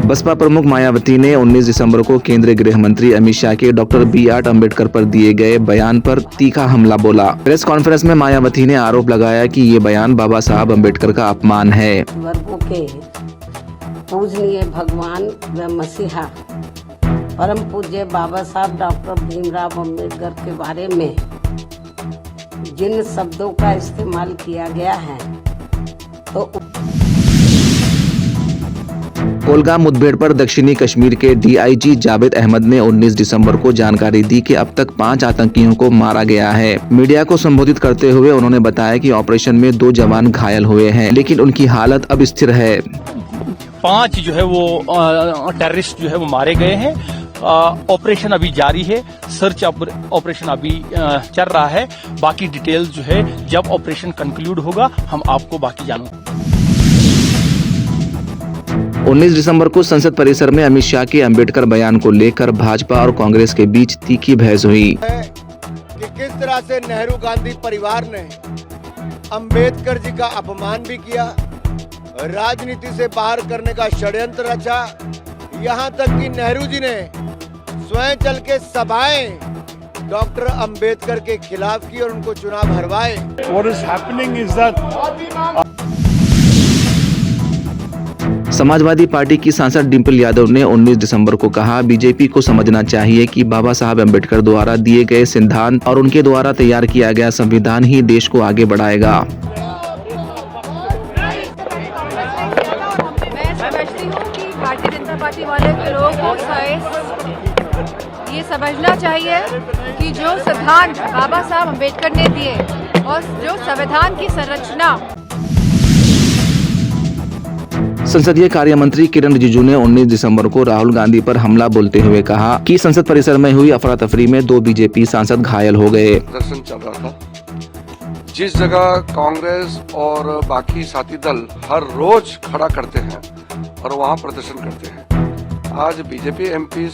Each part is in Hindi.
बसपा प्रमुख मायावती ने 19 दिसंबर को केंद्रीय गृह मंत्री अमित शाह के डॉक्टर बी.आर. अम्बेडकर पर दिए गए बयान पर तीखा हमला बोला। प्रेस कॉन्फ्रेंस में मायावती ने आरोप लगाया कि ये बयान बाबा साहब अम्बेडकर का अपमान है। वर्गों के पूजनीय भगवान व मसीहा परम पूज्य बाबा साहब डॉक्टर भीमराव अम्बेडकर के बारे में जिन शब्दों का इस्तेमाल किया गया है तो कोलगाम मुठभेड़ पर दक्षिणी कश्मीर के डीआईजी जावेद अहमद ने 19 दिसंबर को जानकारी दी कि अब तक 5 आतंकियों को मारा गया है। मीडिया को संबोधित करते हुए उन्होंने बताया कि ऑपरेशन में 2 जवान घायल हुए हैं, लेकिन उनकी हालत अब स्थिर है। 5 जो है वो टेररिस्ट जो है वो मारे गए हैं। ऑपरेशन अभी जारी है, सर्च ऑपरेशन अभी चल रहा है। बाकी डिटेल्स जो है जब ऑपरेशन कंक्लूड होगा हम आपको बाकी जानूंगा। 19 दिसंबर को संसद परिसर में अमित शाह के अम्बेडकर बयान को लेकर भाजपा और कांग्रेस के बीच तीखी बहस हुई कि किस तरह से नेहरू गांधी परिवार ने अम्बेडकर जी का अपमान भी किया, राजनीति से बाहर करने का षड्यंत्र रचा, यहाँ तक कि नेहरू जी ने स्वयं चल के सभाएं डॉक्टर अम्बेडकर के खिलाफ की और उनको चुनाव हरवाए। What is happening is that Samajwadi party की सांसद डिम्पल यादव ने 19 दिसंबर को कहा, बीजेपी को समझना चाहिए कि बाबा साहब अम्बेडकर द्वारा दिए गए सिद्धांत और उनके द्वारा तैयार किया गया संविधान ही देश को आगे बढ़ाएगा। मैं समझती हूँ कि भारतीय जनता पार्टी वाले लोगों को ये समझना चाहिए कि जो सिद्धांत बाबा साहब अम्बेडकर ने दिए और जो संविधान की संरचना। संसदीय कार्य मंत्री किरण रिजिजू ने 19 दिसंबर को राहुल गांधी पर हमला बोलते हुए कहा कि संसद परिसर में हुई अफरा तफरी में 2 बीजेपी सांसद घायल हो गए। प्रदर्शन चल रहा था, जिस जगह कांग्रेस और बाकी साथी दल हर रोज खड़ा करते हैं और वहां प्रदर्शन करते हैं, आज बीजेपी एमपी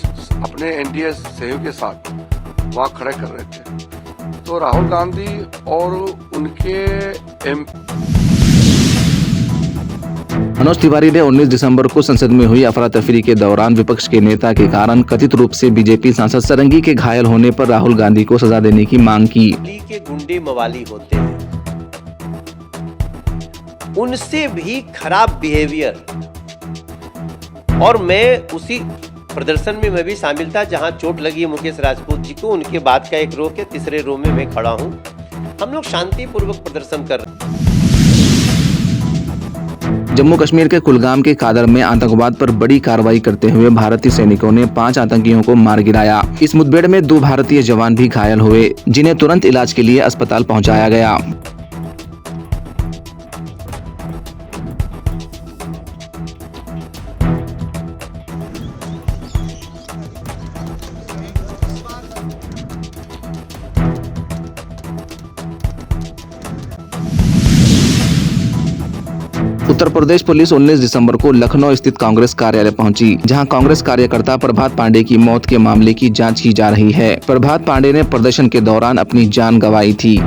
अपने एनडीए सहयोग के साथ वहां खड़े कर रहे थे। तो राहुल गांधी और उनके मनोज तिवारी ने 19 दिसंबर को संसद में हुई अफरा तफरी के दौरान विपक्ष के नेता के कारण कथित रूप से बीजेपी सांसद सरंगी के घायल होने पर राहुल गांधी को सजा देने की मांग की। दिल्ली के गुंडे मवाली होते हैं, उनसे भी खराब बिहेवियर। और मैं उसी प्रदर्शन में मैं भी शामिल था जहां चोट लगी मुकेश राजपूत जी को। उनके बाद का एक रो के तीसरे रो में मैं खड़ा हूं। हम लोग शांतिपूर्वक प्रदर्शन कर रहे हैं। जम्मू कश्मीर के कुलगाम के कादर में आतंकवाद पर बड़ी कार्रवाई करते हुए भारतीय सैनिकों ने 5 आतंकियों को मार गिराया। इस मुठभेड़ में 2 भारतीय जवान भी घायल हुए, जिन्हें तुरंत इलाज के लिए अस्पताल पहुंचाया गया। उत्तर प्रदेश पुलिस 19 दिसंबर को लखनऊ स्थित कांग्रेस कार्यालय पहुंची, जहां कांग्रेस कार्यकर्ता प्रभात पांडे की मौत के मामले की जांच की जा रही है। प्रभात पांडे ने प्रदर्शन के दौरान अपनी जान गंवाई थी।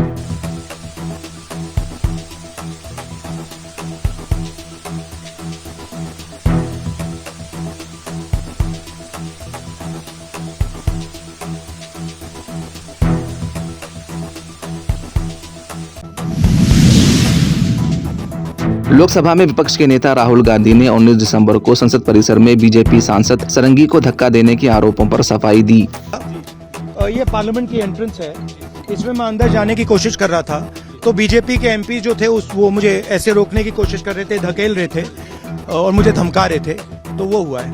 लोकसभा में विपक्ष के नेता राहुल गांधी ने 19 दिसंबर को संसद परिसर में बीजेपी सांसद सरंगी को धक्का देने के आरोपों पर सफाई दी। ये पार्लियामेंट की एंट्रेंस है, इसमें मैं अंदर जाने की कोशिश कर रहा था तो बीजेपी के एमपी जो थे वो मुझे ऐसे रोकने की कोशिश कर रहे थे, धकेल रहे थे और मुझे धमका रहे थे, तो वो हुआ है।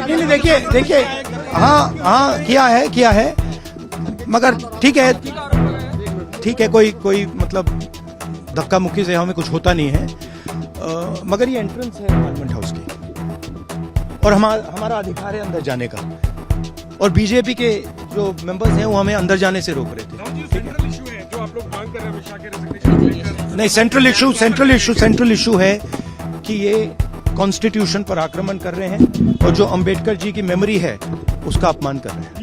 नहीं देखिए हाँ किया है मगर ठीक है कोई मतलब धक्का मुक्की से हमें कुछ होता नहीं है, मगर ये एंट्रेंस है पार्लियामेंट हाउस की और हमारा अधिकार है अंदर जाने का, और बीजेपी के जो मेंबर्स हैं वो हमें अंदर जाने से रोक रहे थे। जो आप लोग मांग कर रहे हैं नहीं, सेंट्रल इशू है कि ये कॉन्स्टिट्यूशन पर आक्रमण कर रहे हैं और जो अंबेडकर जी की मेमोरी है उसका अपमान कर रहे हैं।